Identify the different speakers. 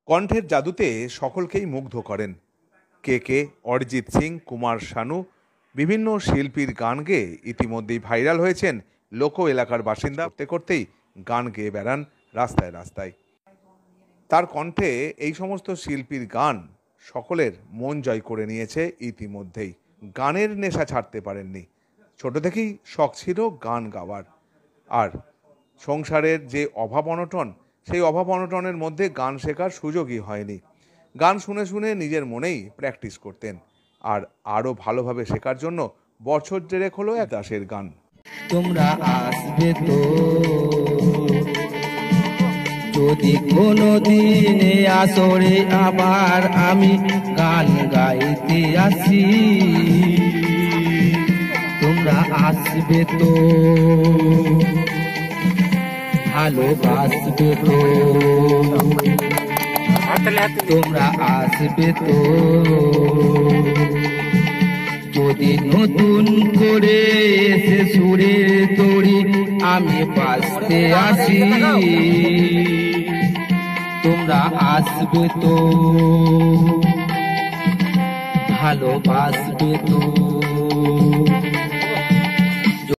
Speaker 1: কণ্ঠের জাদুতে সকলকেই মুগ্ধ করেন। কে অরিজিৎ সিং, কুমার শানু বিভিন্ন শিল্পীর গান গেয়ে ইতিমধ্যেই ভাইরাল হয়েছেন। লোক এলাকার বাসিন্দা করতে করতেই গান গেয়ে বেড়ান রাস্তায় রাস্তায়। তার কণ্ঠে এই সমস্ত শিল্পীর গান সকলের মন জয় করে নিয়েছে ইতিমধ্যেই। গানের নেশা ছাড়তে পারেননি। ছোট থেকেই শখ ছিল গান গাওয়ার। আর সংসারের যে অভাব অনটন, সেই অভাব অনটনের মধ্যে গান শেখার সুযোগই হয়নি। গান শুনে শুনে নিজের মনেই প্র্যাকটিস করতেন। আর আরও ভালোভাবে শেখার জন্য বছর দেড়েক হলো এক দাসের গান।
Speaker 2: তোমরা আসবে তো যদি কোনো দিনে আসরে আবার আমি গান গাইতে আসি, তোমরা আসবে তো ভালোবাসবে তো, তোমরা আসবে তো যদি নতুন করে এসে সুরের তরি আমি বাঁচতে আসি, তোমরা আসবে তো ভালোবাসবে তো।